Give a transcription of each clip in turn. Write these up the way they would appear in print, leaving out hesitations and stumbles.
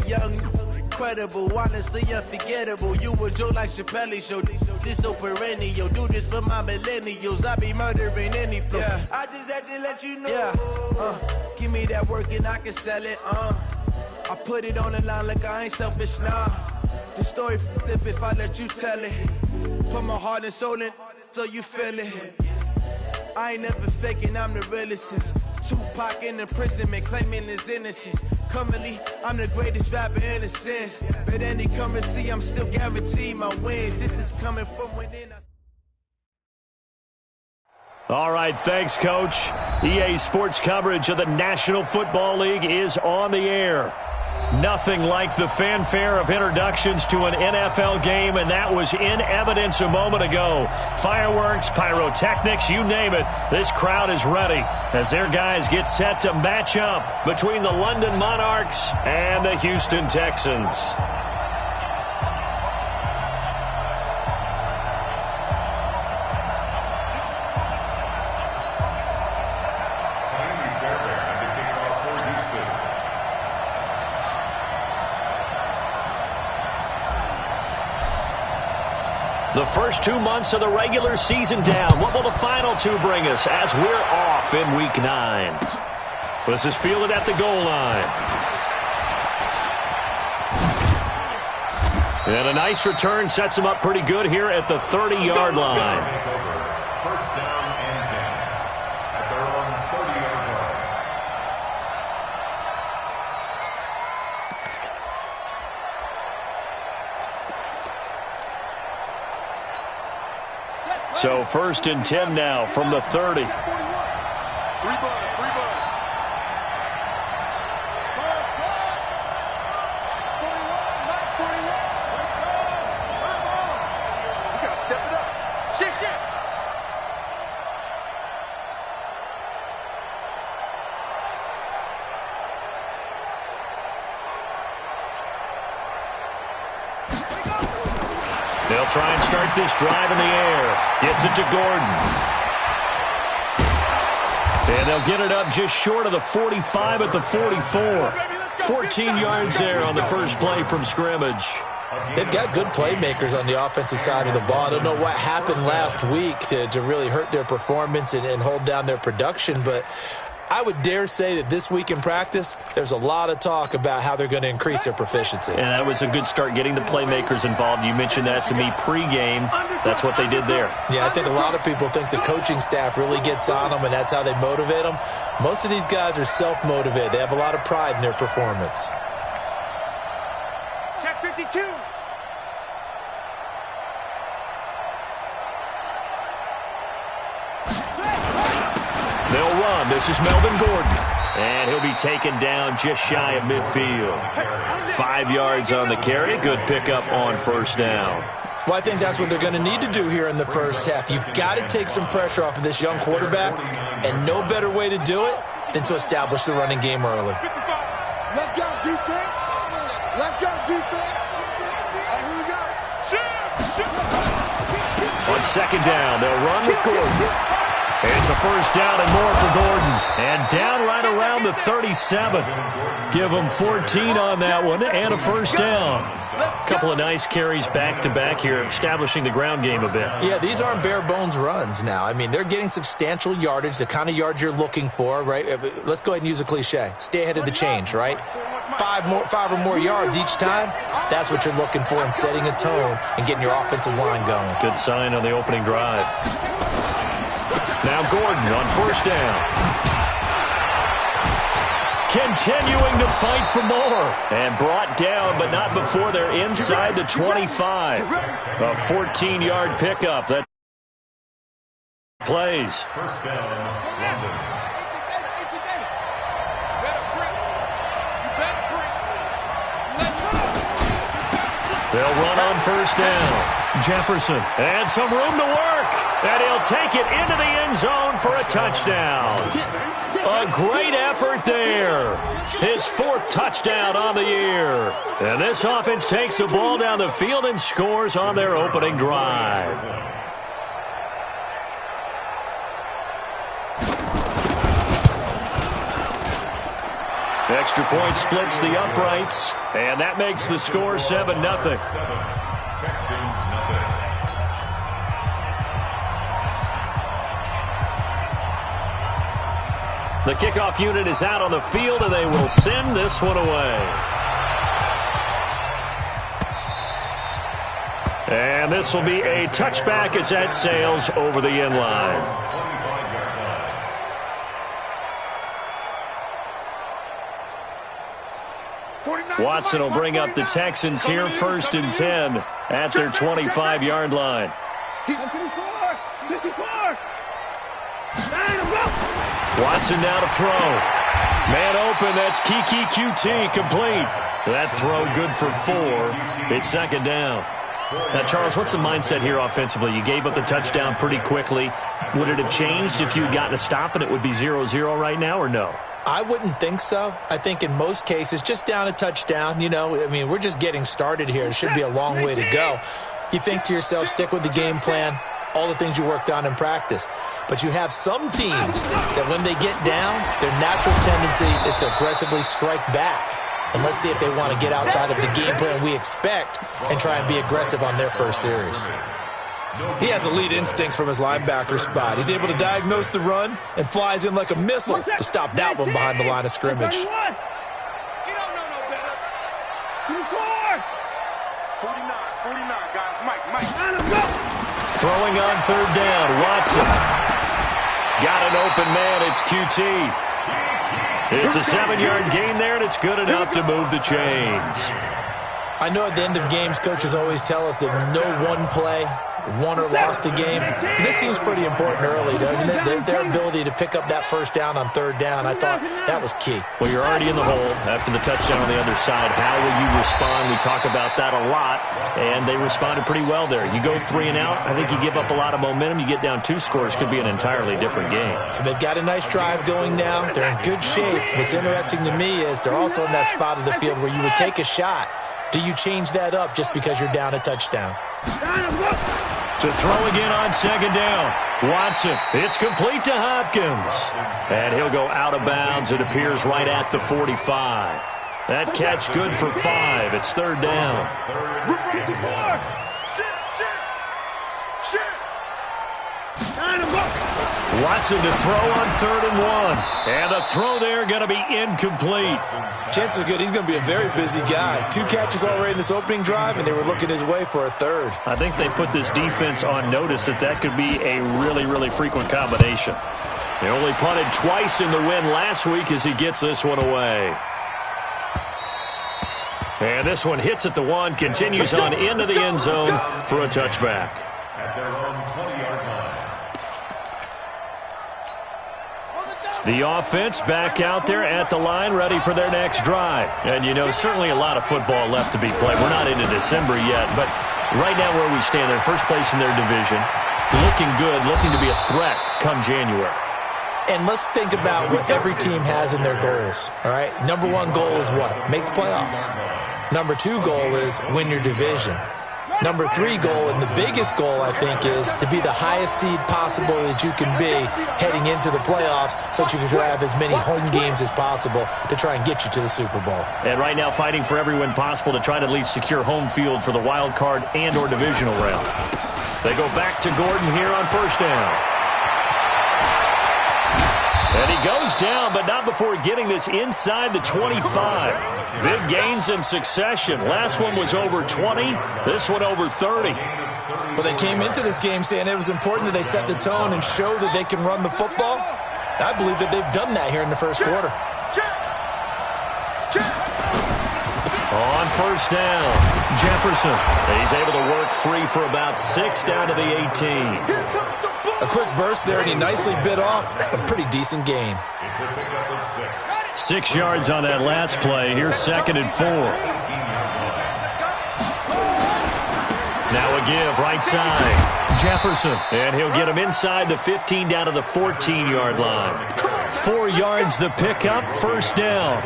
young, incredible, honestly unforgettable. You a Joe like Chappelle show. This so perennial. Do this for my millennials. I be murdering any flow. Yeah. I just had to let you know. Yeah. Give me that work and I can sell it. I put it on the line like I ain't selfish, nah. The story flip if I let you tell it. Put my heart and soul in so you feel it. I ain't never faking, I'm the realest since Tupac in imprisonment, claiming his innocence. Currently, I'm the greatest rapper in a sense. But any currency, I'm still guaranteed my wins. This is coming from within. All right, thanks, Coach. EA Sports coverage of the National Football League is on the air. Nothing like the fanfare of introductions to an NFL game, and that was in evidence a moment ago. Fireworks, pyrotechnics, you name it. This crowd is ready as their guys get set to match up between the London Monarchs and the Houston Texans. The first 2 months of the regular season down. What will the final two bring us as we're off in Week 9? This is fielded at the goal line. And a nice return sets him up pretty good here at the 30-yard line. First down and 10 at their own 30-yard line. So first and 10 now from the 30. They'll try and start this drive in the air. Gets it to Gordon. And they'll get it up just short of the 45 at the 44. 14 yards there on the first play from scrimmage. They've got good playmakers on the offensive side of the ball. I don't know what happened last week to really hurt their performance and hold down their production, but I would dare say that this week in practice, there's a lot of talk about how they're going to increase their proficiency. And that was a good start, getting the playmakers involved. You mentioned that to me pregame. That's what they did there. Yeah, I think a lot of people think the coaching staff really gets on them, and that's how they motivate them. Most of these guys are self-motivated. They have a lot of pride in their performance. Check 52. They'll run. This is Melvin Gordon. And he'll be taken down just shy of midfield. 5 yards on the carry. Good pickup on first down. Well, I think that's what they're going to need to do here in the first half. You've got to take some pressure off of this young quarterback, and no better way to do it than to establish the running game early. Let's go, defense. Let's go, defense. Here we go. On second down, they'll run with Gordon. It's a first down and more for Gordon. And down right around the 37. Give him 14 on that one and a first down. A couple of nice carries back-to-back here, establishing the ground game a bit. Yeah, these aren't bare-bones runs now. I mean, they're getting substantial yardage, the kind of yards you're looking for, right? Let's go ahead and use a cliche. Stay ahead of the change, right? Five or more yards each time. That's what you're looking for in setting a tone and getting your offensive line going. Good sign on the opening drive. Now Gordon on first down. Continuing to fight for more. And brought down, but not before they're inside the 25. A 14-yard pickup. That plays. First down, London. They'll run on first down. Jefferson, and some room to work. And he'll take it into the end zone for a touchdown. A great effort there. His fourth touchdown on the year. And this offense takes the ball down the field and scores on their opening drive. Extra point splits the uprights, and that makes the score 7-0. Texans, nothing. The kickoff unit is out on the field, and they will send this one away. And this will be a touchback as that sails over the end line. Watson will bring up the Texans here, 1st and 10 at their 25-yard line. Watson now to throw. Man open, that's Kiki QT, complete. That throw good for 4. It's 2nd down. Now, Charles, what's the mindset here offensively? You gave up the touchdown pretty quickly. Would it have changed if you had gotten a stop and it would be 0-0 right now, or no? I wouldn't think so. I think in most cases, just down a touchdown, you know, I mean, we're just getting started here. It should be a long way to go. You think to yourself, stick with the game plan, all the things you worked on in practice. But you have some teams that when they get down, their natural tendency is to aggressively strike back. And let's see if they want to get outside of the game plan we expect and try and be aggressive on their first series. He has elite instincts from his linebacker spot. He's able to diagnose the run and flies in like a missile to stop that one behind the line of scrimmage. 49, guys. Mike. Throwing on 3rd down, Watson. Got an open man, it's QT. It's a 7-yard gain there, and it's good enough to move the chains. I know at the end of games, coaches always tell us that no one play won or lost a game. This seems pretty important early, doesn't it? Their ability to pick up that 1st down on 3rd down, I thought that was key. Well, you're already in the hole after the touchdown on the other side. How will you respond? We talk about that a lot, and they responded pretty well there. You go 3 and out, I think you give up a lot of momentum. You get down 2 scores, could be an entirely different game. So they've got a nice drive going now. They're in good shape. What's interesting to me is they're also in that spot of the field where you would take a shot. Do you change that up just because you're down a touchdown? To throw again on 2nd down. Watson, it's complete to Hopkins. And he'll go out of bounds. It appears right at the 45. That catch good for 5. It's 3rd down. Watson to throw on 3rd and 1. And the throw there going to be incomplete. Chances are good he's going to be a very busy guy. 2 catches already in this opening drive, and they were looking his way for a 3rd. I think they put this defense on notice that could be a really, really frequent combination. They only punted twice in the win last week as he gets this one away. And this one hits at the 1, continues on into the end zone for a touchback. At their own 20-yard line. The offense back out there at the line, ready for their next drive. And, you know, certainly a lot of football left to be played. We're not into December yet, but right now where we stand, they're first place in their division, looking good, looking to be a threat come January. And let's think about what every team has in their goals, all right? Number 1 goal is what? Make the playoffs. Number 2 goal is win your division. Number 3 goal, and the biggest goal, I think, is to be the highest seed possible that you can be heading into the playoffs so that you can have as many home games as possible to try and get you to the Super Bowl. And right now fighting for every win possible to try to at least secure home field for the wild card and or divisional round. They go back to Gordon here on 1st down. And he goes down, but not before getting this inside the 25. Big gains in succession. Last one was over 20. This one over 30. Well, they came into this game saying it was important that they set the tone and show that they can run the football. I believe that they've done that here in the first quarter. On 1st down, Jefferson. He's able to work free for about 6 down to the 18. A quick burst there, and he nicely bit off a pretty decent gain. 6 yards on that last play. Here's 2nd and 4. Now a give, right side. Jefferson, and he'll get him inside the 15 down to the 14-yard line. 4 yards the pickup, 1st down.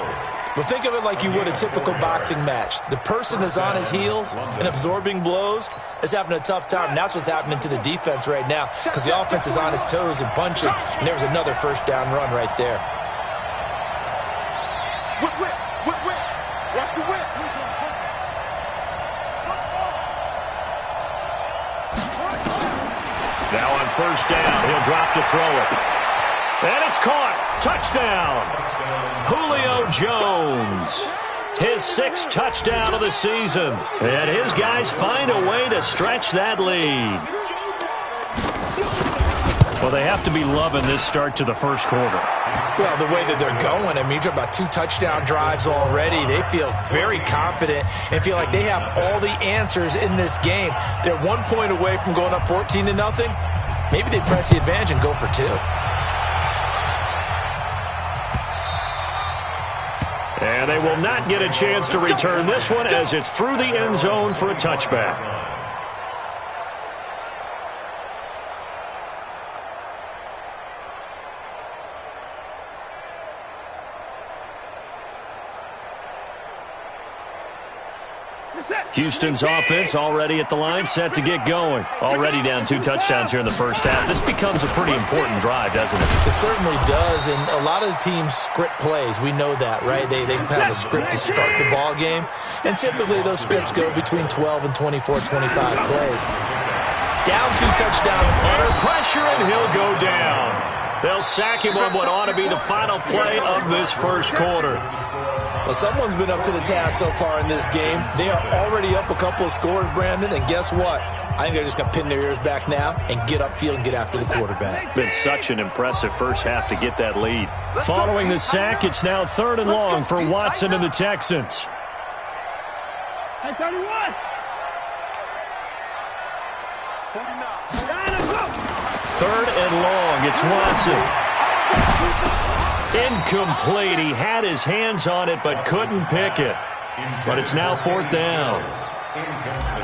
Well, think of it like you would a typical boxing match. The person that's on his heels and absorbing blows is having a tough time. And that's what's happening to the defense right now because the offense is on his toes and punching. And there was another 1st down run right there. first down. He'll drop to throw it. And it's caught. Touchdown. Julio Jones. His 6th touchdown of the season. And his guys find a way to stretch that lead. Well, they have to be loving this start to the first quarter. Well, the way that they're going, I mean, you're talking about 2 touchdown drives already. They feel very confident and feel like they have all the answers in this game. They're 1 point away from going up 14-0. Maybe they press the advantage and go for 2. And they will not get a chance to return this one as it's through the end zone for a touchback. Houston's offense already at the line, set to get going. Already down 2 touchdowns here in the first half. This becomes a pretty important drive, doesn't it? It certainly does, and a lot of the teams script plays. We know that, right? They have a script to start the ball game, and typically those scripts go between 12 and 24, 25 plays. Down 2 touchdowns. Under pressure, and he'll go down. They'll sack him on what ought to be the final play of this first quarter. Well, someone's been up to the task so far in this game. They are already up a couple of scores, Brandon, and guess what? I think they're just going to pin their ears back now and get upfield and get after the quarterback. Been such an impressive first half to get that lead. Following the sack, it's now 3rd and long for Watson and the Texans. Hey, 31. 3rd and long, it's Watson. Incomplete. He had his hands on it but couldn't pick it. But it's now 4th down.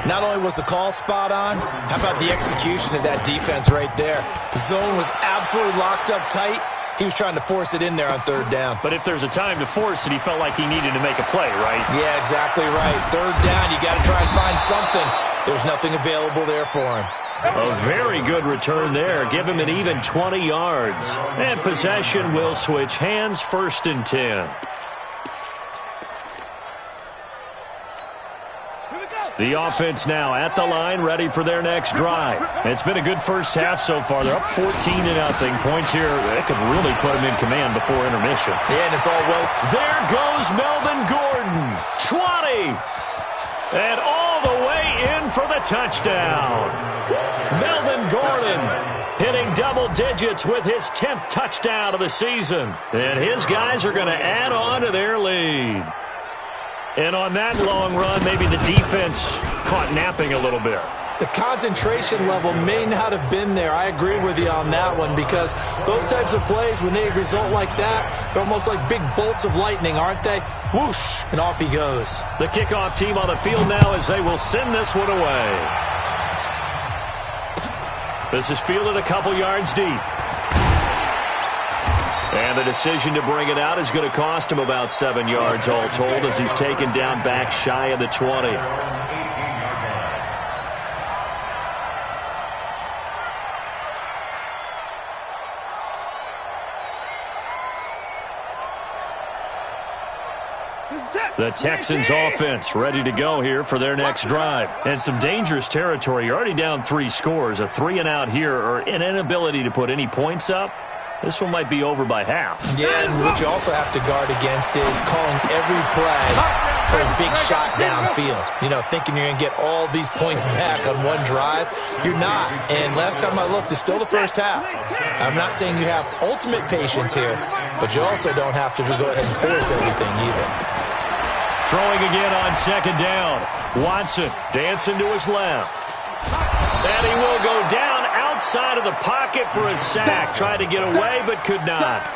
Not only was the call spot on, how about the execution of that defense right there? The zone was absolutely locked up tight. He was trying to force it in there on 3rd down. But if there's a time to force it, he felt like he needed to make a play, right? Yeah, exactly right. 3rd down, you got to try and find something. There's nothing available there for him. A very good return there. Give him an even 20 yards. And possession will switch hands, 1st and 10. The offense now at the line, ready for their next drive. It's been a good first half so far. They're up 14-0. Points here, that could really put them in command before intermission. Yeah, and it's all well. There goes Melvin Gordon. 20. And all the way in for the touchdown. Melvin Gordon hitting double digits with his 10th touchdown of the season. And his guys are going to add on to their lead. And on that long run, maybe the defense caught napping a little bit. The concentration level may not have been there. I agree with you on that one because those types of plays, when they result like that, they're almost like big bolts of lightning, aren't they? Whoosh, and off he goes. The kickoff team on the field now as they will send this one away. This is fielded a couple yards deep. And the decision to bring it out is going to cost him about 7 yards all told as he's taken down back shy of the 20. The Texans offense ready to go here for their next drive. And some dangerous territory. You're already down 3 scores. A 3-and-out here or an inability to put any points up. This one might be over by half. Yeah, and what you also have to guard against is calling every play for a big shot downfield. You know, thinking you're going to get all these points back on one drive. You're not. And last time I looked, it's still the first half. I'm not saying you have ultimate patience here, but you also don't have to go ahead and force everything either. Throwing again on 2nd down. Watson dancing to his left. And he will go down outside of the pocket for a sack. Tried to get away, but could not.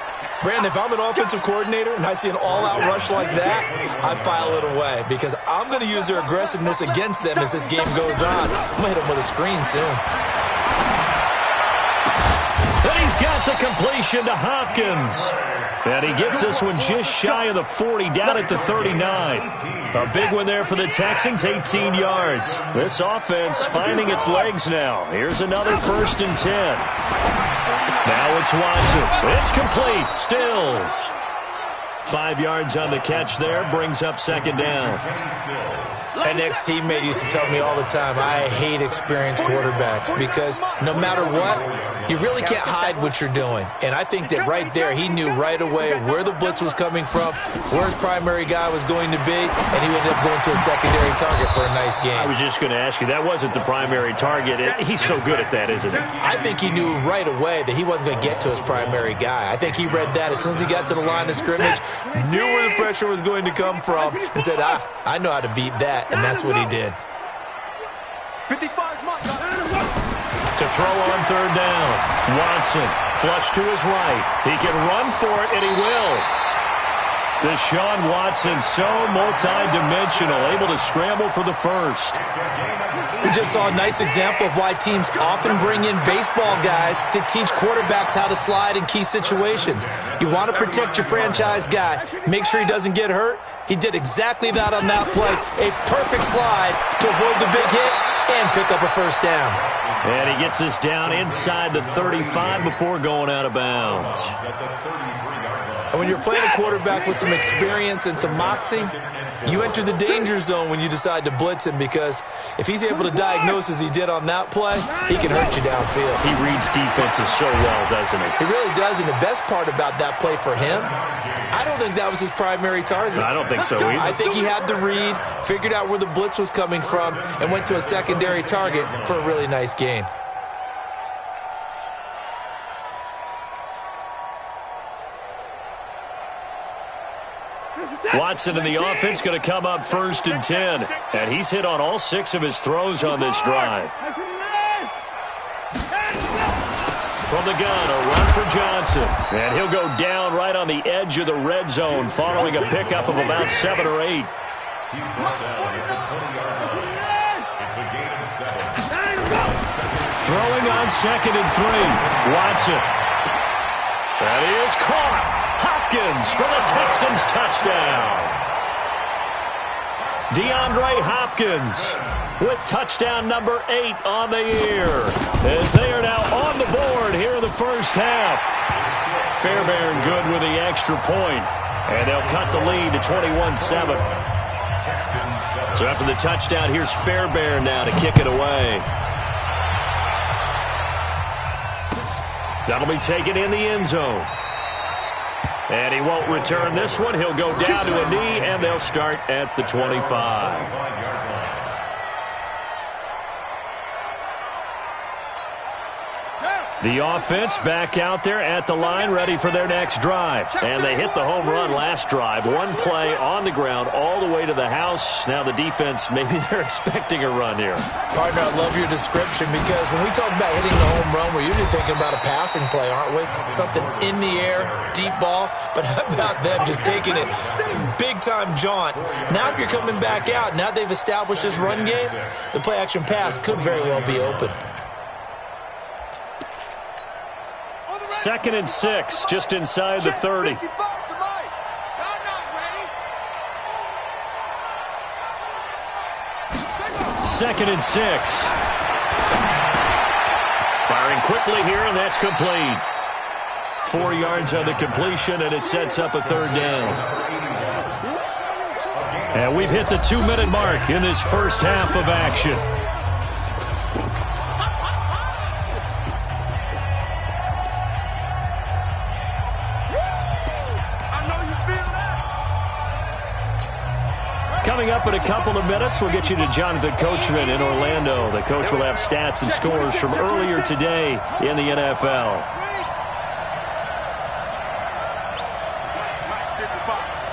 Brandon, if I'm an offensive coordinator and I see an all-out rush like that, I file it away because I'm going to use their aggressiveness against them as this game goes on. I'm going to hit them with a screen soon. And he's got the completion to Hopkins. And he gets this one just shy of the 40, down at the 39. A big one there for the Texans, 18 yards. This offense finding its legs now. Here's another 1st and 10. Now it's Watson. It's complete. Stills. 5 yards on the catch there, brings up second down. An ex-teammate used to tell me all the time, I hate experienced quarterbacks because no matter what, you really can't hide what you're doing. And I think that right there, he knew right away where the blitz was coming from, where his primary guy was going to be, and he ended up going to a secondary target for a nice game. I was just going to ask you, that wasn't the primary target. He's so good at that, isn't he? I think he knew right away that he wasn't going to get to his primary guy. I think he read that as soon as he got to the line of scrimmage, knew where the pressure was going to come from, and said, I know how to beat that, and that's what he did. 55 To throw on third down, Watson, flush to his right. He can run for it, and he will. Deshaun Watson, so multi-dimensional, able to scramble for the first. We just saw a nice example of why teams often bring in baseball guys to teach quarterbacks how to slide in key situations. You want to protect your franchise guy. Make sure he doesn't get hurt. He did exactly that on that play. A perfect slide to avoid the big hit and pick up a first down. And he gets us down inside the 35 before going out of bounds. And when you're playing a quarterback with some experience and some moxie, you enter the danger zone when you decide to blitz him, because if he's able to diagnose as he did on that play, he can hurt you downfield. He reads defenses so well, doesn't he? He really does, and the best part about that play for him, I don't think that was his primary target. I don't think so either. I think he had the read, figured out where the blitz was coming from, and went to a secondary target for a really nice gain. Watson in the offense going to come up 1st and 10. And he's hit on all 6 of his throws on this drive. From the gun, a run for Johnson. And he'll go down right on the edge of the red zone following a pickup of about 7 or 8. He's brought down at the 20-yard line. It's a gain of 7. Throwing on 2nd and 3. Watson. That is caught. Hopkins for the Texans touchdown. DeAndre Hopkins with touchdown number 8 on the year, as they are now on the board here in the first half. Fairbairn good with the extra point, and they'll cut the lead to 21-7. So after the touchdown, here's Fairbairn now to kick it away. That'll be taken in the end zone. And he won't return this one. He'll go down to a knee, and they'll start at the 25. The offense back out there at the line, ready for their next drive. And they hit the home run last drive. One play on the ground all the way to the house. Now the defense, maybe they're expecting a run here. Partner, I love your description, because when we talk about hitting the home run, we're usually thinking about a passing play, aren't we? Something in the air, deep ball. But how about them just taking it big-time jaunt? Now if you're coming back out, now they've established this run game, the play-action pass could very well be open. 2nd and 6, just inside the 30. Second and 6. Firing quickly here, and that's complete. 4 yards on the completion, and it sets up a 3rd down. And we've hit the 2-minute mark in this first half of action. Coming up in a couple of minutes, we'll get you to Jonathan Coachman in Orlando. The coach will have stats and scores from earlier today in the NFL.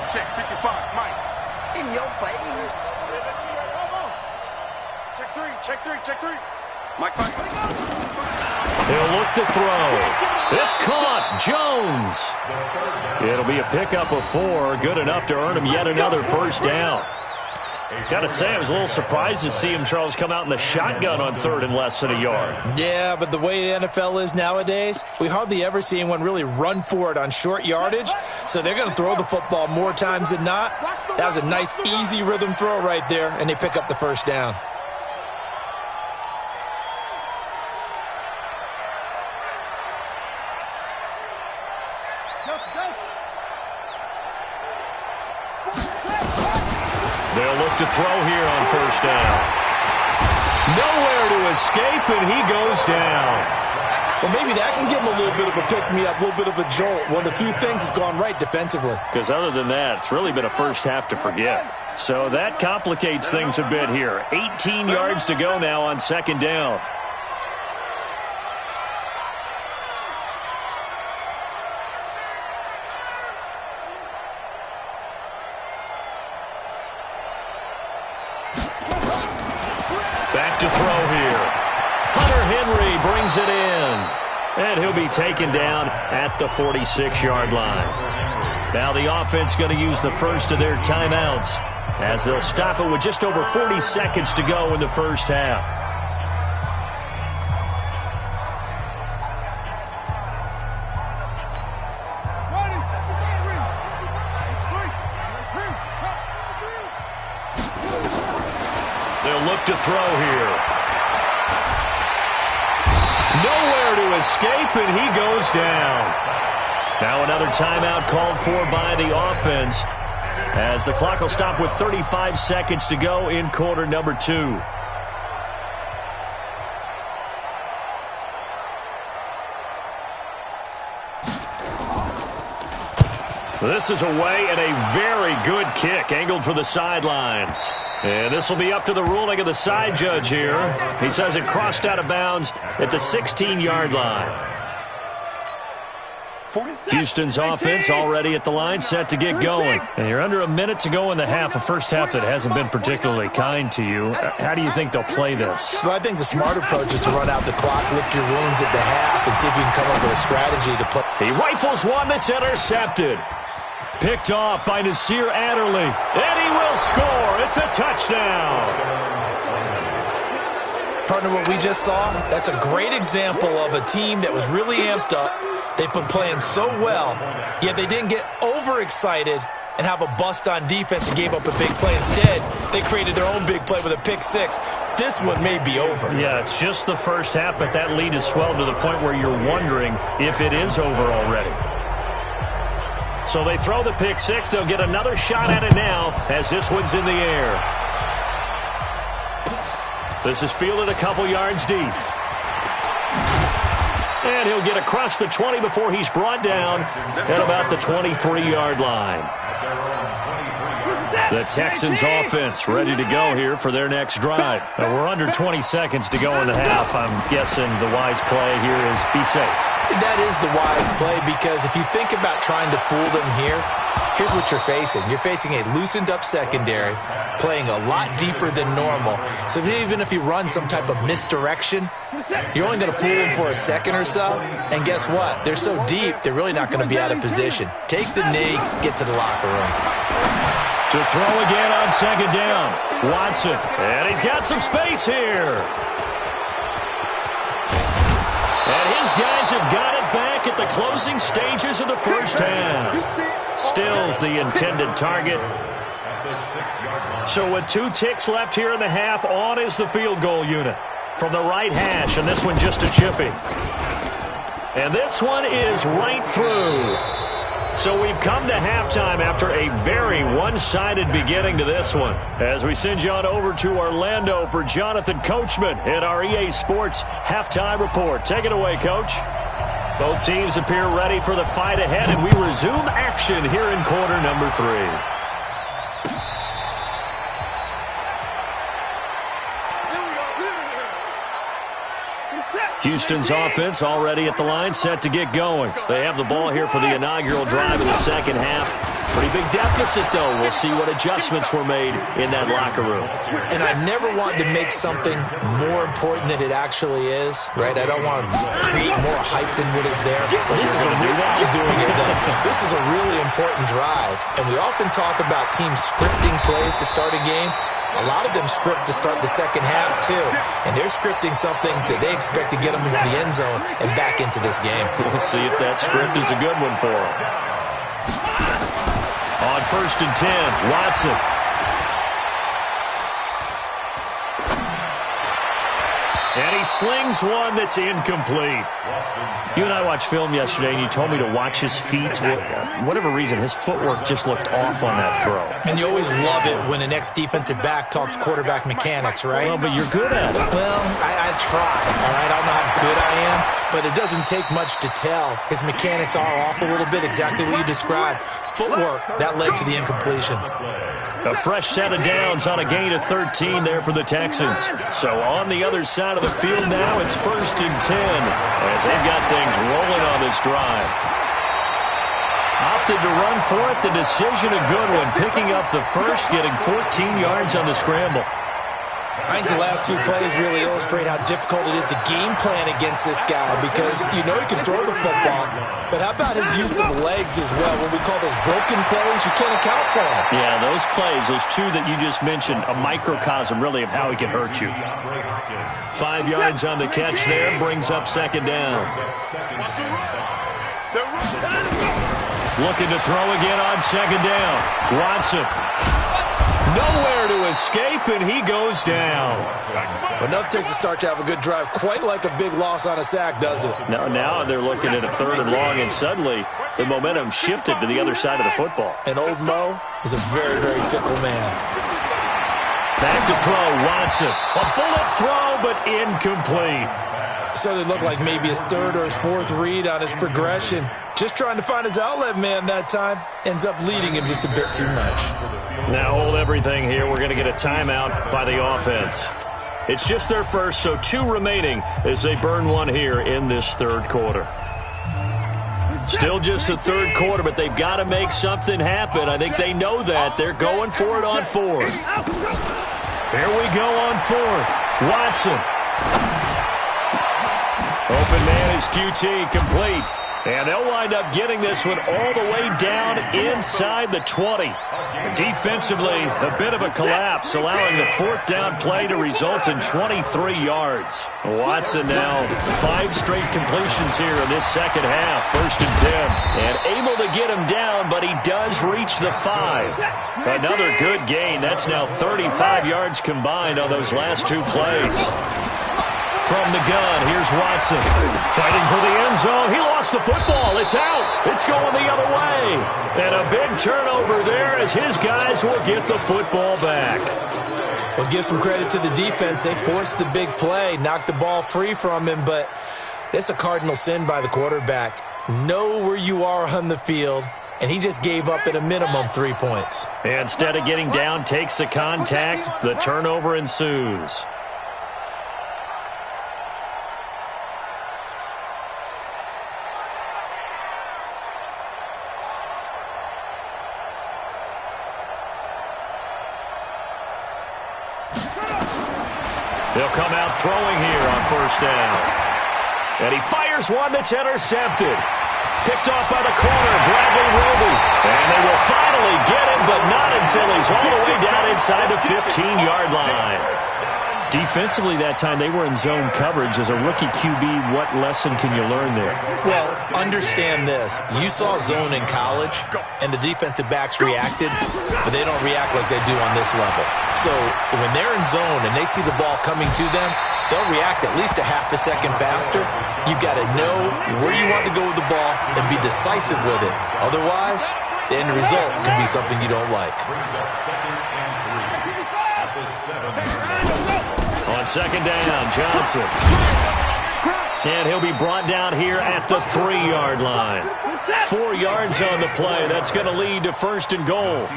Check 55, Mike. In your face. Check three. Mike, He'll look to throw. It's caught. Jones. It'll be a pickup of 4. Good enough to earn him yet another first down. Gotta say, I was a little surprised to see him, Charles, come out in the shotgun on 3rd and less than a yard. Yeah, but the way the NFL is nowadays, we hardly ever see anyone really run for it on short yardage. So they're going to throw the football more times than not. That was a nice, easy rhythm throw right there, and they pick up the first down. They'll look to throw here on first down. Nowhere to escape, and he goes down. Well, maybe that can give him a little bit of a pick-me-up, a little bit of a jolt. One of the few things that's gone right defensively. Because other than that, it's really been a first half to forget. So that complicates things a bit here. 18 yards to go now on second down. Back to throw here. Hunter Henry brings it in. And he'll be taken down at the 46-yard line. Now the offense going to use the first of their timeouts as they'll stop it with just over 40 seconds to go in the first half. They'll look to throw here. Nowhere to escape, and he goes down. Now another timeout called for by the offense as the clock will stop with 35 seconds to go in quarter number 2. This is away and a very good kick angled for the sidelines. And this will be up to the ruling of the side judge here. He says it crossed out of bounds at the 16-yard line. Houston's offense already at the line, set to get going. And you're under a minute to go in the half, a first half that hasn't been particularly kind to you. How do you think they'll play this? Well, I think the smart approach is to run out the clock, lick your wounds at the half, and see if you can come up with a strategy to play. He rifles one that's intercepted. Picked off by Nasir Adderley. And he will score. It's a touchdown. Partner, what we just saw, that's a great example of a team that was really amped up. They've been playing so well, yet they didn't get overexcited and have a bust on defense and gave up a big play. Instead, they created their own big play with a pick six. This one may be over. Yeah, it's just the first half, but that lead has swelled to the point where you're wondering if it is over already. So they throw the pick six. They'll get another shot at it now as this one's in the air. This is fielded a couple yards deep. And he'll get across the 20 before he's brought down at about the 23-yard line. The Texans offense ready to go here for their next drive. Now we're under 20 seconds to go in the half. I'm guessing the wise play here is be safe. That is the wise play, because if you think about trying to fool them here, here's what you're facing. You're facing a loosened up secondary, playing a lot deeper than normal. So even if you run some type of misdirection, you're only going to fool them for a second or so. And guess what? They're so deep, they're really not going to be out of position. Take the knee, get to the locker room. To throw again on second down. Watson. And he's got some space here. And his guys have got it back at the closing stages of the first half. Stills the intended target. So with 2 ticks left here in the half, on is the field goal unit from the right hash, and this one just a chipping. And this one is right through. So we've come to halftime after a very one-sided beginning to this one. As we send you on over to Orlando for Jonathan Coachman in our EA Sports Halftime Report. Take it away, Coach. Both teams appear ready for the fight ahead, and we resume action here in quarter number 3. Houston's offense already at the line, set to get going. They have the ball here for the inaugural drive of the second half. Pretty big deficit, though. We'll see what adjustments were made in that locker room. And I never wanted to make something more important than it actually is, right? I don't want to create more hype than what is there. But this is a This is a really important drive. And we often talk about teams scripting plays to start a game. A lot of them script to start the second half, too. And they're scripting something that they expect to get them into the end zone and back into this game. We'll see if that script is a good one for them. On 1st and 10, Watson. And he slings one that's incomplete. You and I watched film yesterday, and you told me to watch his feet. For whatever reason, his footwork just looked off on that throw. And you always love it when an ex-defensive back talks quarterback mechanics, right? Well, but you're good at it. Well, I try, all right? I don't know how good I am, but it doesn't take much to tell. His mechanics are off a little bit, exactly what you described. Footwork, that led to the incompletion. A fresh set of downs on a gain of 13 there for the Texans. So on the other side of the field now, it's 1st and 10 as they've got things rolling on this drive. Opted to run for it. The decision a good one, picking up the first, getting 14 yards on the scramble. I think the last 2 plays really illustrate how difficult it is to game plan against this guy because you know he can throw the football, but how about his use of legs as well? What we call those broken plays, you can't account for them. Yeah, those plays, those 2 that you just mentioned, a microcosm really of how he can hurt you. 5 yards on the catch there, brings up 2nd down. Looking to throw again on 2nd down. Watson. Nowhere to escape, and he goes down. Well, nothing takes a start to have a good drive, quite like a big loss on a sack, does it? Now they're looking at a 3rd and long, and suddenly the momentum shifted to the other side of the football. And old Mo is a very, very fickle man. Back to throw, Watson. A bullet throw, but incomplete. Certainly looked like maybe his 3rd or his 4th read on his progression. Just trying to find his outlet man that time. Ends up leading him just a bit too much. Now hold everything here. We're going to get a timeout by the offense. It's just their first, so 2 remaining as they burn one here in this 3rd quarter. Still just the 3rd quarter, but they've got to make something happen. I think they know that. They're going for it on 4th. Here we go on 4th. Watson. Open man is QT, complete. And they'll wind up getting this one all the way down inside the 20. Defensively, a bit of a collapse, allowing the 4th down play to result in 23 yards. Watson now 5 straight completions here in this 2nd half, 1st and 10. And able to get him down, but he does reach the 5. Another good gain. That's now 35 yards combined on those last 2 plays. From the gun, here's Watson. Fighting for the end zone. He lost the football. It's out. It's going the other way. And a big turnover there as his guys will get the football back. Well, give some credit to the defense. They forced the big play, knocked the ball free from him, but it's a cardinal sin by the quarterback. Know where you are on the field, and he just gave up at a minimum 3 points. Instead of getting down, takes the contact. The turnover ensues. He'll come out throwing here on 1st down. And he fires one that's intercepted. Picked off by the corner, Bradley Roby. And they will finally get him, but not until he's all the way down inside the 15-yard line. Defensively that time, they were in zone coverage. As a rookie QB, what lesson can you learn there? Well, understand this. You saw zone in college, and the defensive backs reacted, but they don't react like they do on this level. So when they're in zone and they see the ball coming to them, they'll react at least a half a second faster. You've got to know where you want to go with the ball and be decisive with it. Otherwise, the end result can be something you don't like. On 2nd down, Johnson. And he'll be brought down here at the 3-yard line. 4 yards on the play. That's going to lead to 1st and goal.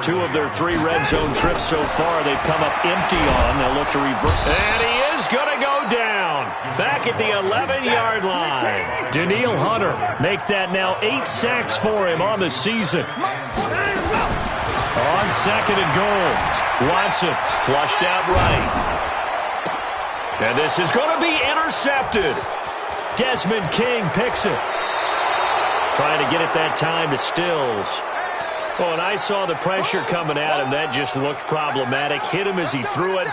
2 of their 3 red zone trips so far, they've come up empty on. They'll look to revert. And he is going to go down. Back at the 11-yard line. Danielle Hunter make that now 8 sacks for him on the season. On 2nd and goal. Watson flushed out right. And this is going to be intercepted. Desmond King picks it. Trying to get it that time to Stills. Oh, and I saw the pressure coming at him. That just looked problematic. Hit him as he threw it,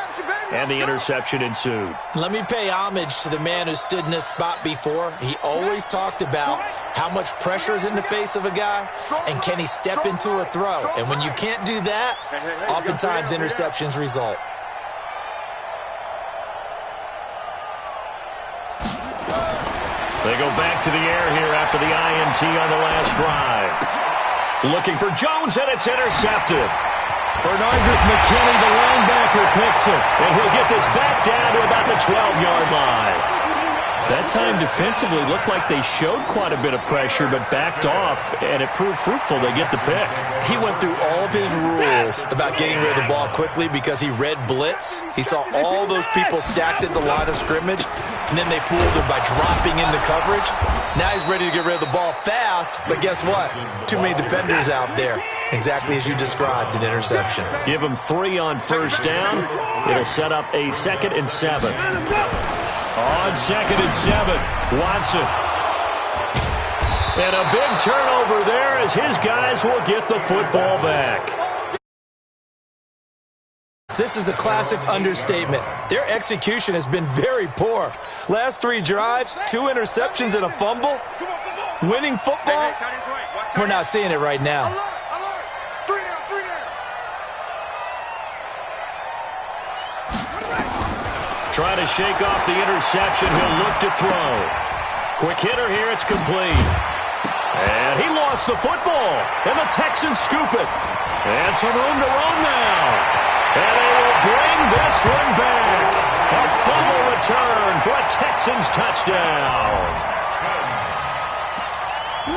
and the interception ensued. Let me pay homage to the man who stood in this spot before. He always talked about how much pressure is in the face of a guy, and can he step into a throw. And when you can't do that, oftentimes interceptions result. They go back to the air here after the INT on the last drive. Looking for Jones, and it's intercepted. Bernardrick McKinney, the linebacker, picks it, and he'll get this back down to about the 12-yard line. That time defensively looked like they showed quite a bit of pressure but backed off, and it proved fruitful. They get the pick. He went through all of his rules about getting rid of the ball quickly because he read blitz. He saw all those people stacked at the line of scrimmage, and then they fooled him by dropping into coverage. Now he's ready to get rid of the ball fast, but guess what? Too many defenders out there. Exactly as you described, an interception. Give him 3 on first down. It'll set up a 2nd and 7. On 2nd and 7, Watson. And a big turnover there as his guys will get the football back. This is a classic understatement. Their execution has been very poor. Last 3 drives, 2 interceptions and a fumble. Winning football? We're not seeing it right now. Trying to shake off the interception. He'll look to throw. Quick hitter here. It's complete. And he lost the football. And the Texans scoop it. And some room to roam now. And they will bring this one back. A fumble return for a Texans touchdown.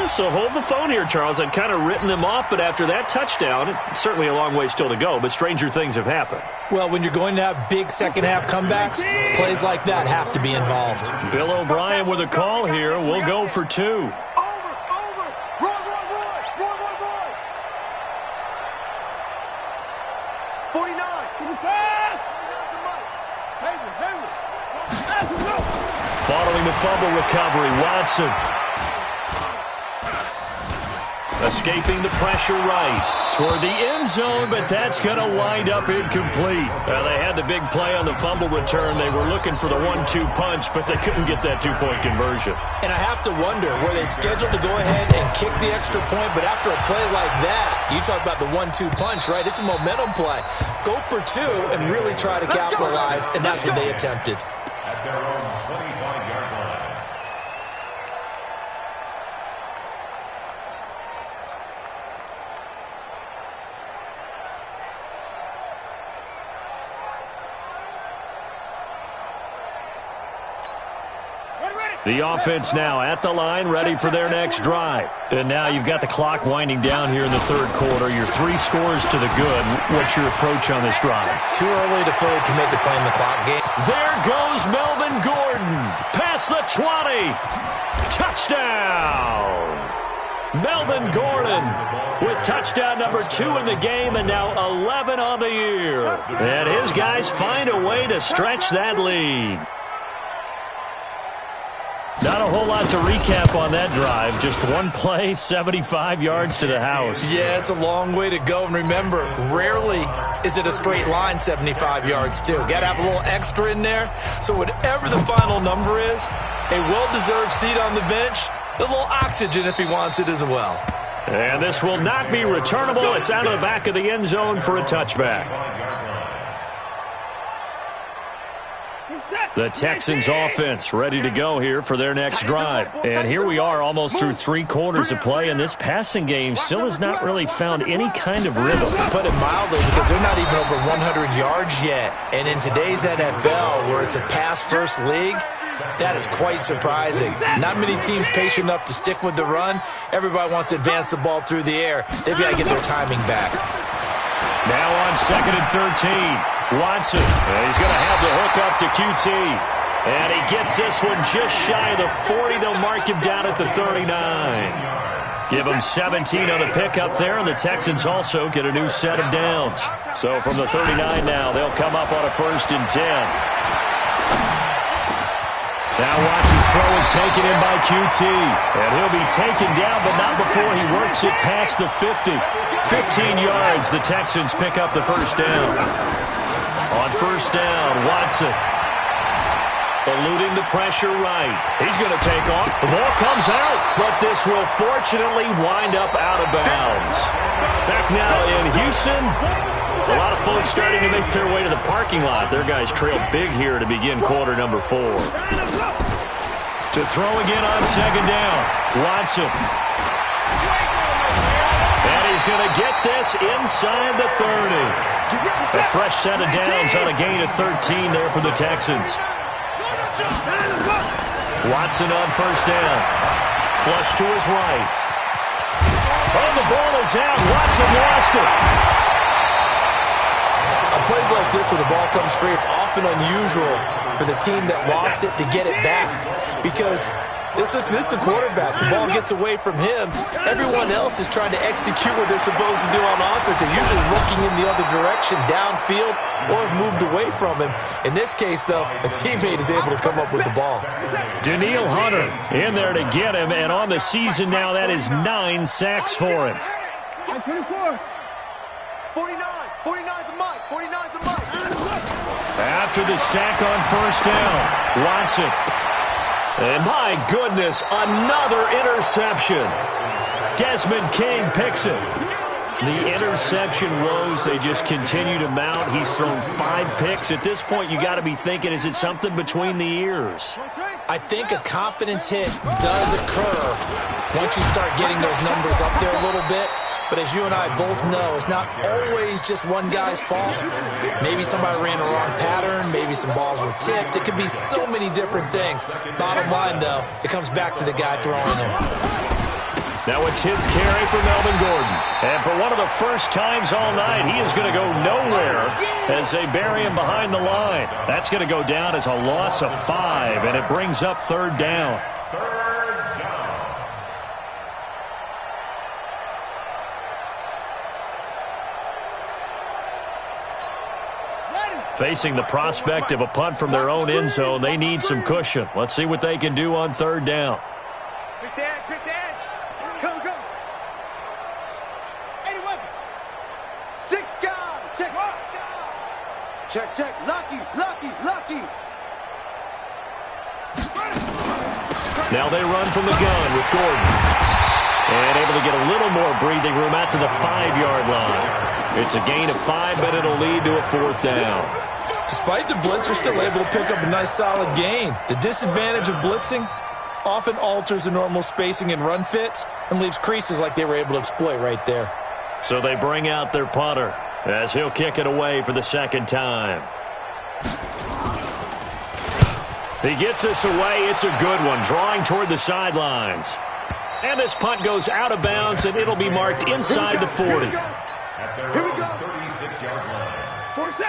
So hold the phone here, Charles. I'd kind of written them off, but after that touchdown, it's certainly a long way still to go, but stranger things have happened. Well, when you're going to have big second-half comebacks, plays like that have to be involved. Bill O'Brien with a call here. We'll go for 2. Roy. 49. Following the fumble recovery, Watson. Escaping the pressure right toward the end zone, but that's going to wind up incomplete. They had the big play on the fumble return. They were looking for the 1-2 punch, but they couldn't get that 2-point conversion. And I have to wonder, were they scheduled to go ahead and kick the extra point, but after a play like that, you talk about the 1-2 punch, right? It's a momentum play. Go for 2 and really try to capitalize, and that's what they attempted. At their own 25-yard line. The offense now at the line, ready for their next drive. And now you've got the clock winding down here in the 3rd quarter. You're 3 scores to the good. What's your approach on this drive? Too early to fully commit to playing the clock game. There goes Melvin Gordon. Past the 20. Touchdown! Melvin Gordon with touchdown number 2 in the game and now 11 on the year. And his guys find a way to stretch that lead. Not a whole lot to recap on that drive. Just one play, 75 yards to the house. Yeah, it's a long way to go. And remember, rarely is it a straight line 75 yards, too. Got to have a little extra in there. So whatever the final number is, a well-deserved seat on the bench, a little oxygen if he wants it as well. And this will not be returnable. It's out of the back of the end zone for a touchback. The Texans offense ready to go here for their next drive. And here we are almost through 3 quarters of play, and this passing game still has not really found any kind of rhythm. Put it mildly, because they're not even over 100 yards yet. And in today's NFL, where it's a pass-first league, that is quite surprising. Not many teams patient enough to stick with the run. Everybody wants to advance the ball through the air. They've got to get their timing back. Now on 2nd and 13. Watson, he's going to have the hook up to QT. And he gets this one just shy of the 40. They'll mark him down at the 39. Give him 17 on the pickup there, and the Texans also get a new set of downs. So from the 39 now, they'll come up on a 1st and 10. Now Watson's throw is taken in by QT. And he'll be taken down, but not before he works it past the 50. 15 yards, the Texans pick up the 1st down. On 1st down, Watson eluding the pressure right. He's going to take off. The ball comes out, but this will fortunately wind up out of bounds. Back now in Houston, a lot of folks starting to make their way to the parking lot. Their guys trail big here to begin quarter number 4. To throw again on second down. Watson. And he's going to get this inside the 30. A fresh set of downs on a gain of 13 there for the Texans. Watson on first down. Flush to his right. Oh, the ball is out. Watson lost it. On plays like this where the ball comes free, it's often unusual for the team that lost it to get it back. Because this is the quarterback. The ball gets away from him. Everyone else is trying to execute what they're supposed to do on offense. They're usually looking in the other direction, downfield, or moved away from him. In this case, though, a teammate is able to come up with the ball. Danielle Hunter in there to get him, and on the season now, that is 9 sacks for him. 24. 49. 49's the mic. 49's the mic. After the sack on first down, Watson. And my goodness, another interception. Desmond King picks it. The interception woes, they just continue to mount. He's thrown 5 picks. At this point, you got to be thinking, is it something between the ears? I think a confidence hit does occur once you start getting those numbers up there a little bit. But as you and I both know, it's not always just one guy's fault. Maybe somebody ran a wrong pattern. Maybe some balls were tipped. It could be so many different things. Bottom line, though, it comes back to the guy throwing them. Now a 10th carry for Melvin Gordon. And for one of the first times all night, he is going to go nowhere as they bury him behind the line. That's going to go down as a loss of 5, and it brings up third down. Facing the prospect of a punt from their own end zone, they need some cushion. Let's see what they can do on third down. Quick edge. Go. 80 weapon. 6 guys. Check. Lucky. Now they run from the gun with Gordon. And able to get a little more breathing room out to the 5-yard line. It's a gain of 5, but it'll lead to a 4th down. Despite the blitz, they're still able to pick up a nice solid gain. The disadvantage of blitzing often alters the normal spacing and run fits and leaves creases like they were able to exploit right there. So they bring out their punter as he'll kick it away for the second time. He gets this away. It's a good one, drawing toward the sidelines. And this punt goes out of bounds, and it'll be marked inside the 40.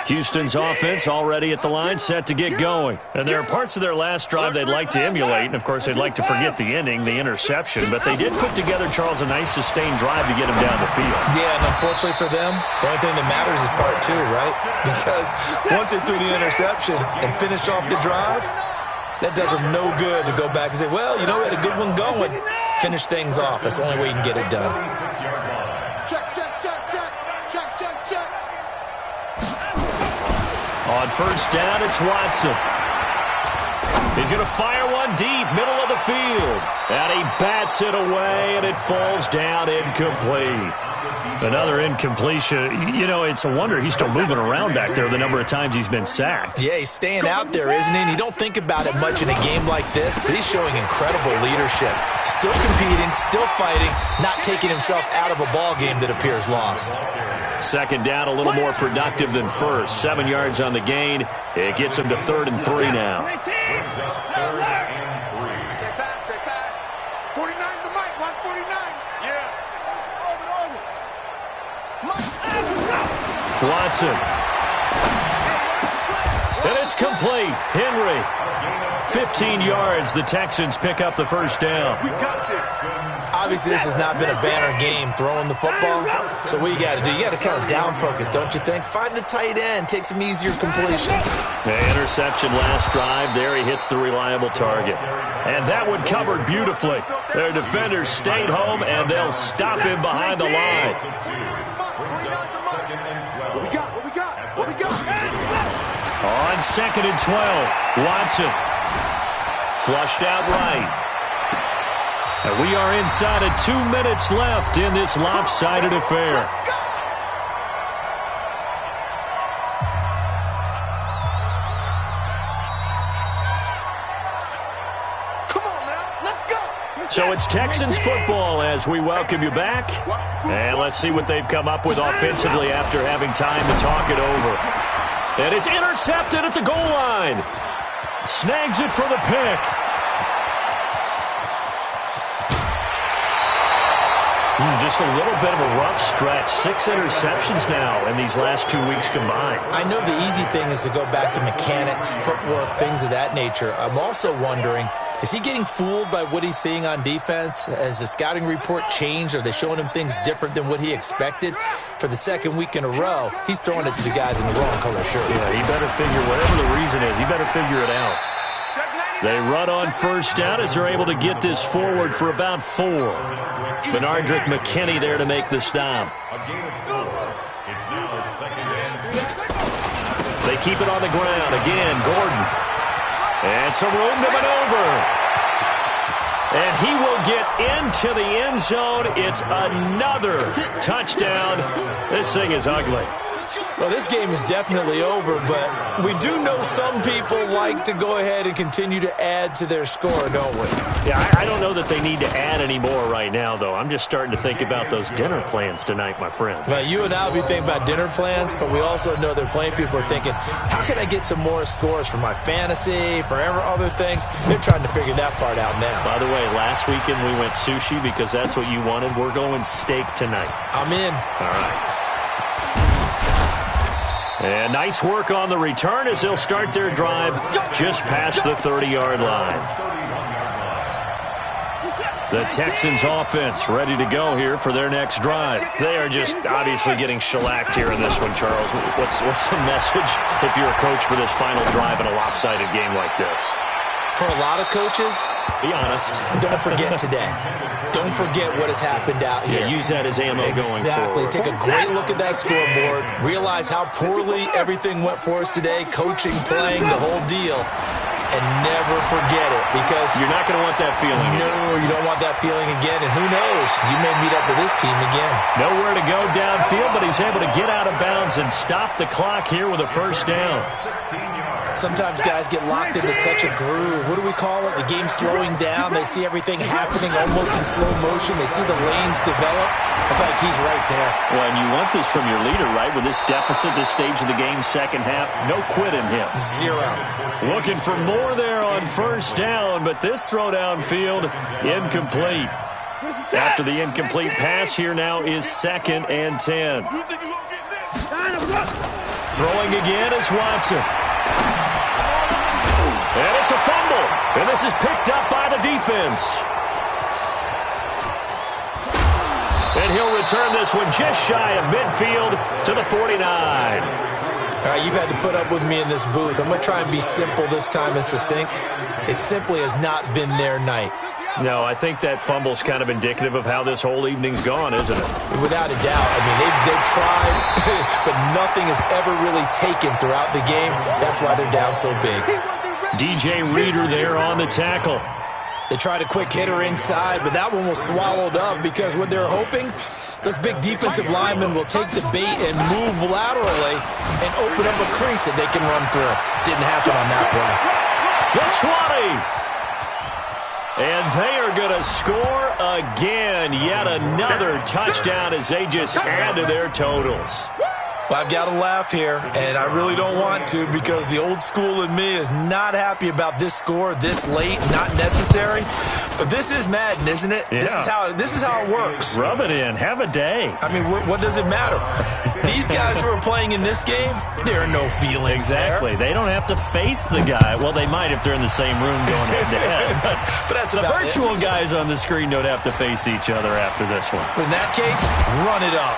Houston's offense already at the line, set to get going. And there are parts of their last drive they'd like to emulate, and of course they'd like to forget the ending, the interception, but they did put together, Charles, a nice sustained drive to get him down the field. Yeah, and unfortunately for them, the only thing that matters is part 2, right? Because once they threw the interception and finished off the drive, that does them no good to go back and say, well, you know, we had a good one going. Finish things off. That's the only way you can get it done. Check. On first down, it's Watson. He's going to fire one deep, middle of the field. And he bats it away, and it falls down incomplete. Another incompletion. You know, it's a wonder he's still moving around back there the number of times he's been sacked. Yeah, he's staying out there, isn't he? And you don't think about it much in a game like this, but he's showing incredible leadership. Still competing, still fighting, not taking himself out of a ball game that appears lost. Second down, a little more productive than first. 7 yards on the gain. It gets him to 3rd and 3 now. Check back. 49's the mic. Watch 49. Yeah. Over. Watson. And it's complete. Henry. 15 yards. The Texans pick up the first down. We got this. Obviously, this has not been a banner game throwing the football. So what you got to do, you got to kind of down focus, don't you think? Find the tight end. Take some easier completions. The interception last drive. There he hits the reliable target. And that one covered beautifully. Their defenders stayed home, and they'll stop him behind the line. What we got? On 2nd and 12, Watson. Flushed out right. And we are inside of 2 minutes left in this lopsided affair. Come on, So it's Texans football as we welcome you back. And let's see what they've come up with offensively after having time to talk it over. And it's intercepted at the goal line. Snags it for the pick. Just a little bit of a rough stretch. 6 interceptions now in these last 2 weeks combined. I know the easy thing is to go back to mechanics, footwork, things of that nature. I'm also wondering, is he getting fooled by what he's seeing on defense? Has the scouting report changed? Are they showing him things different than what he expected? For the second week in a row, he's throwing it to the guys in the wrong color shirts. Yeah, he better figure, whatever the reason is, he better figure it out. They run on first down as they're able to get this forward for about 4. Benardrick McKinney there to make the stop. It's now 2nd and 6. They keep it on the ground. Again, Gordon. And some room to maneuver. And he will get into the end zone. It's another touchdown. This thing is ugly. Well, this game is definitely over, but we do know some people like to go ahead and continue to add to their score, don't we? Yeah, I don't know that they need to add any more right now, though. I'm just starting to think about those dinner plans tonight, my friend. Well, you and I will be thinking about dinner plans, but we also know they're playing people are thinking, how can I get some more scores for my fantasy, for other things? They're trying to figure that part out now. By the way, last weekend we went sushi because that's what you wanted. We're going steak tonight. I'm in. All right. And nice work on the return as they'll start their drive just past the 30-yard line. The Texans offense ready to go here for their next drive. They are just obviously getting shellacked here in this one, Charles. What's the message if you're a coach for this final drive in a lopsided game like this? For a lot of coaches, be honest. Don't forget today. Don't forget what has happened out here. Yeah, use that as ammo going forward. Exactly. Take a great look at that scoreboard. Realize how poorly everything went for us today. Coaching, playing, the whole deal. And never forget it, because you're not going to want that feeling again. No, you don't want that feeling again. And who knows? You may meet up with this team again. Nowhere to go downfield, but he's able to get out of bounds and stop the clock here with a first down. Sometimes guys get locked into such a groove. What do we call it? The game's slowing down. They see everything happening almost in slow motion. They see the lanes develop. I feel like he's right there. Well, and you want this from your leader, right? With this deficit, this stage of the game, second half, no quit in him. 0. Looking for more there on first down, but this throw downfield, incomplete. After the incomplete pass, here now is 2nd and 10. Throwing again is Watson. And it's a fumble. And this is picked up by the defense. And he'll return this one just shy of midfield to the 49. All right, you've had to put up with me in this booth. I'm going to try and be simple this time and succinct. It simply has not been their night. No, I think that fumble's kind of indicative of how this whole evening's gone, isn't it? Without a doubt. I mean, they've tried, but nothing has ever really taken throughout the game. That's why they're down so big. DJ Reader there on the tackle. They tried a quick hitter inside, but that one was swallowed up because what they're hoping, those big defensive linemen will take the bait and move laterally and open up a crease that they can run through. Didn't happen on that play. The 20. And they are going to score again. Yet another touchdown as they just add to their totals. Well, I've got to laugh here, and I really don't want to because the old school in me is not happy about this score this late, not necessary. But this is Madden, isn't it? Yeah. This is how it works. Rub it in. Have a day. I mean, what does it matter? These guys who are playing in this game, there are no feelings Exactly. there. They don't have to face the guy. Well, they might if they're in the same room going head-to-head. But that's the about virtual guys on the screen don't have to face each other after this one. In that case, run it up.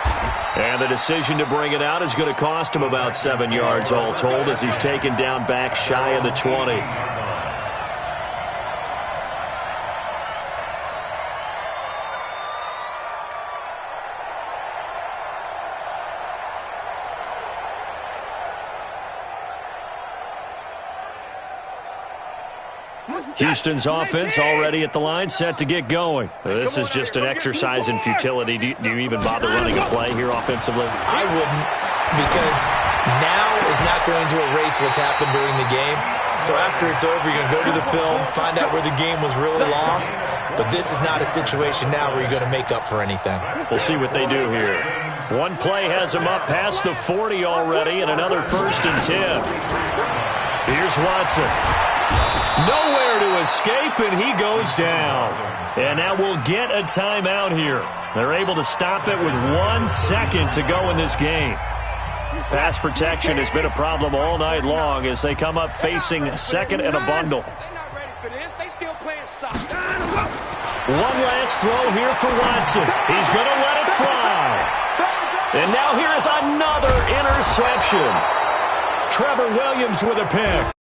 And the decision to bring it out is going to cost him about 7 yards all told as he's taken down back shy of the 20. Houston's offense already at the line, set to get going. This is just an exercise in futility. Do you even bother running a play here offensively? I wouldn't, because now is not going to erase what's happened during the game. So after it's over, you're going to go to the film, find out where the game was really lost. But this is not a situation now where you're going to make up for anything. We'll see what they do here. One play has them up past the 40 already, and another 1st and 10. Here's Watson. Nowhere to escape, and he goes down. And now we'll get a timeout here. They're able to stop it with 1 second to go in this game. Pass protection has been a problem all night long as they come up facing 2nd and a bundle. They're not ready for this. They still playing soccer. One last throw here for Watson. He's going to let it fly. And now here is another interception. Trevor Williams with a pick.